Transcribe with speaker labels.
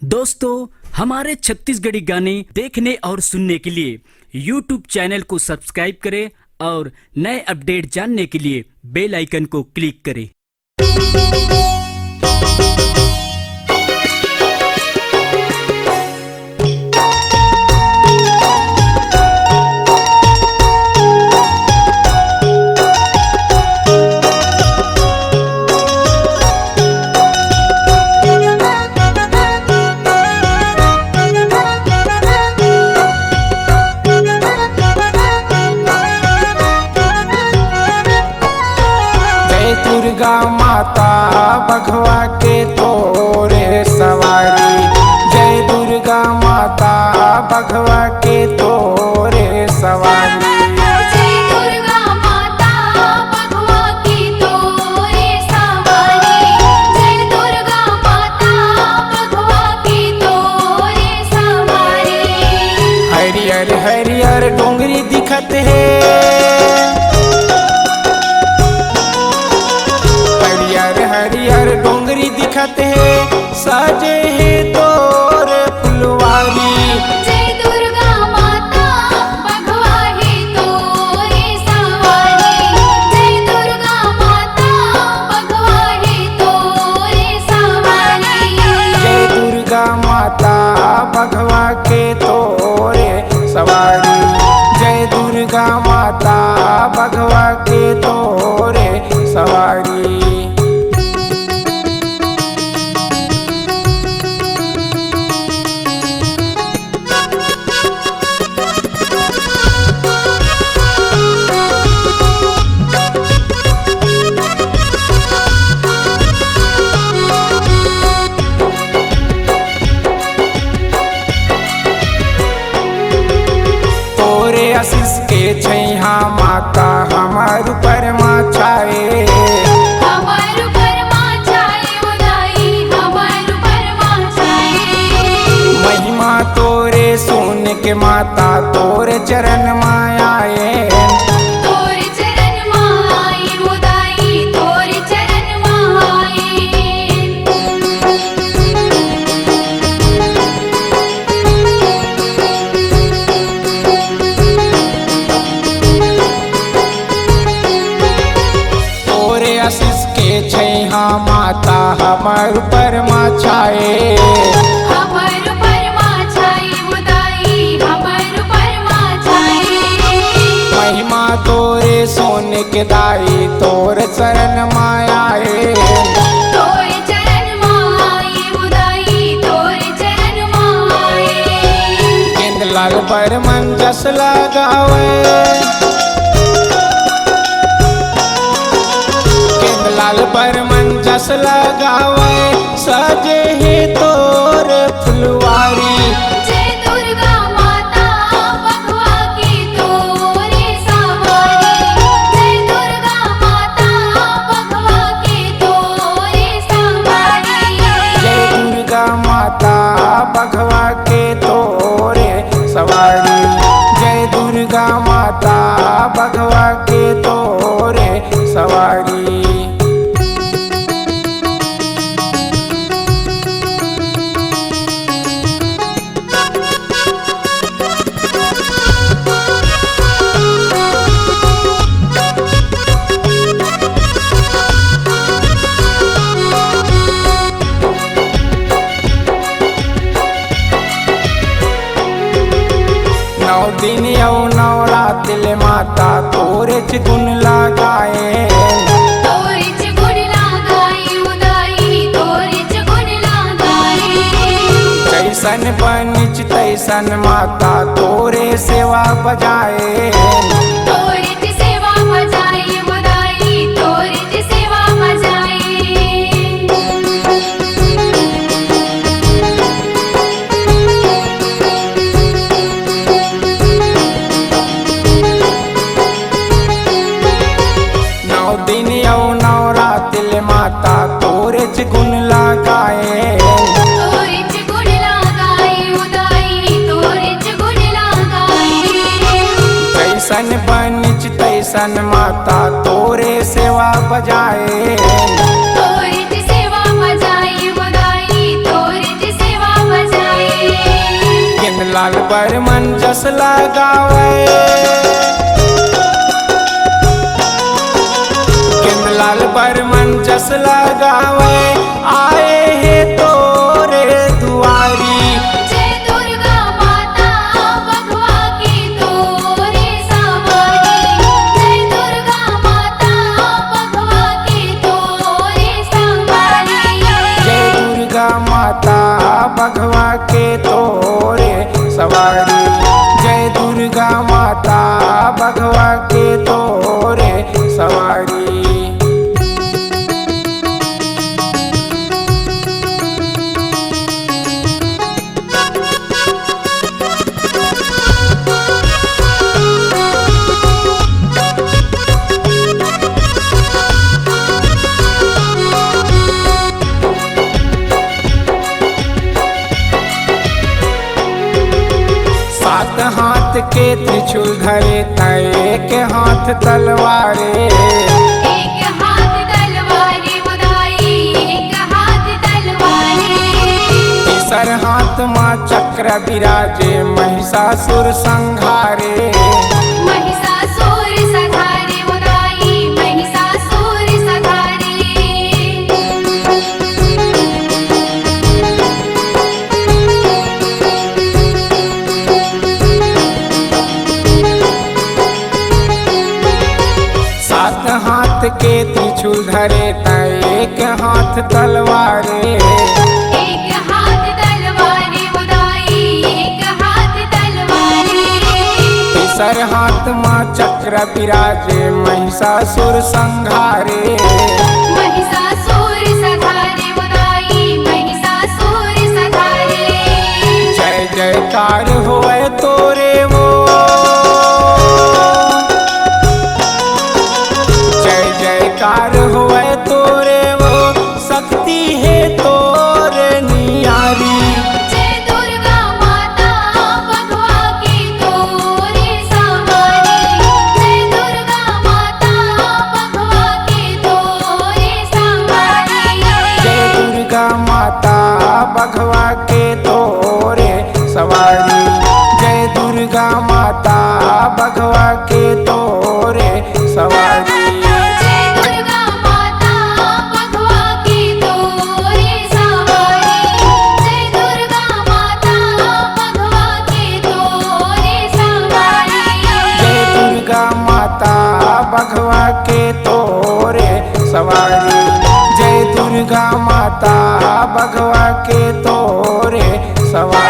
Speaker 1: दोस्तों, हमारे छत्तीसगढ़ी गाने देखने और सुनने के लिए YouTube चैनल को सब्सक्राइब करें और नए अपडेट जानने के लिए बेल आइकन को क्लिक करें।
Speaker 2: दुर्गा माता बघवा के तोरे सवारी, जय दुर्गा माता बघवा के तोरे सवारी।
Speaker 3: जय दुर्गा माता बघवा की तोरे सवारी, जय दुर्गा माता बघवा की तोरे सवारी।
Speaker 2: हरियर हरियर डोंगरी दिखत है, हरियर डोंगरी दिखत है, सजे है तोर फुलवारी।
Speaker 3: जय दुर्गा माता बघवा ही तोरे सवारी, जय दुर्गा माता बघवा ही तोरे सवारी।
Speaker 2: जय दुर्गा माता बघवा के तोरे सवारी, जय दुर्गा माता बघवा के तोरे सवारी। आशीष के छैहा माता हमार परमा छाए,
Speaker 3: हमार परमा छाए उदाई, हमार परमा छाए।
Speaker 2: महिमा तोरे सुन के माता तोरे चरण मायाए,
Speaker 3: तोरे चरण माई उदाई, तोरे चरण माई।
Speaker 2: आशीष के छैहा माता हमार परमा छाए,
Speaker 3: हमार परमा छाए उदाई, हमार परमा छाए।
Speaker 2: महिमा तोरे सोन के दाई तोर चरण मायाए,
Speaker 3: तोरे चरण माई उदाई, तोरे चरण माई।
Speaker 2: गेंद लाल बरमन जस लगावे, लाल बरमन जस लगावे, सजे है तोर फुलवारी।
Speaker 3: जय दुर्गा माता बघवा की तोरे सवारी, जय दुर्गा माता बघवा की तोरे सवारी।
Speaker 2: जय दुर्गा माता बघवा के तोरे सवारी, जय दुर्गा माता बघवा के तोरे सवारी। नौ दिन यौ नौ रात ले माता तोरे च गुण लगाए,
Speaker 3: तोरे च गुण लगाई उदाई, तोरे च गुण लगाई।
Speaker 2: जैसन बनिच तैसन माता तोरे सेवा बजाए,
Speaker 3: तोरे च सेवा बजाई उदाई, तोरे च सेवा बजाई।
Speaker 2: नौ दिन यौ नौ रात ले माता तोरे च गुण लगाए,
Speaker 3: तोरे च गुण लगाई उदाई, तोरे च गुण लगाई।
Speaker 2: जैसन बनिच तैसन माता तोरे सेवा बजाए,
Speaker 3: तोरे च सेवा बजाई उदाई, तोरे च सेवा
Speaker 2: बर्मन जस लगावे, गेंदलाल बर्मन जस लगावे, आए है तोरे दुआरी।
Speaker 3: जय दुर्गा माता बघवा की तोरे सवारी, जय दुर्गा माता बघवा की तोरे सवारी।
Speaker 2: जय दुर्गा माता बघवा के तोरे सवारी, जय दुर्गा माता बघवा के तोरे सवारी। सात हाथ के त्रिशूल धरे एक हाथ तलवारे,
Speaker 3: एक हाथ तलवारी उदाई, एक हाथ तलवारी।
Speaker 2: तीसर हाथ माँ चक्र विराजे, महिषासुर संहारे।
Speaker 3: महिषासुर संहारे उदाई, महिषासुर संहारे।
Speaker 2: सात हाथ के त्रिशूल धरे एक हाथ तलवारे,
Speaker 3: एक हाथ तलवारी उदाई, एक हाथ तलवारी।
Speaker 2: तीसर हाथ माँ चक्र विराजे, महिषासुर संहारे।
Speaker 3: महिषासुर संहारे उदाई, महिषासुर संहारे।
Speaker 2: जय जयकार होए तोरे वो, जय जयकार होए तोरे वो, शक्ति है तोरे नियारी।
Speaker 3: जय दुर्गा माता बघवा की तोरे सवारी, जय दुर्गा माता बघवा की तोरे सवारी।
Speaker 2: जय दुर्गा माता बघवा के तोरे सवारी, जय दुर्गा माता बघवा के तोरे सवारी।
Speaker 3: जय दुर्गा माता बघवा की तोरे सवारी, जय दुर्गा माता बघवा की तोरे सवारी।
Speaker 2: जय दुर्गा माता बघवा के तोरे सवारी, जय दुर्गा माता बघवा के तोरे सवारी।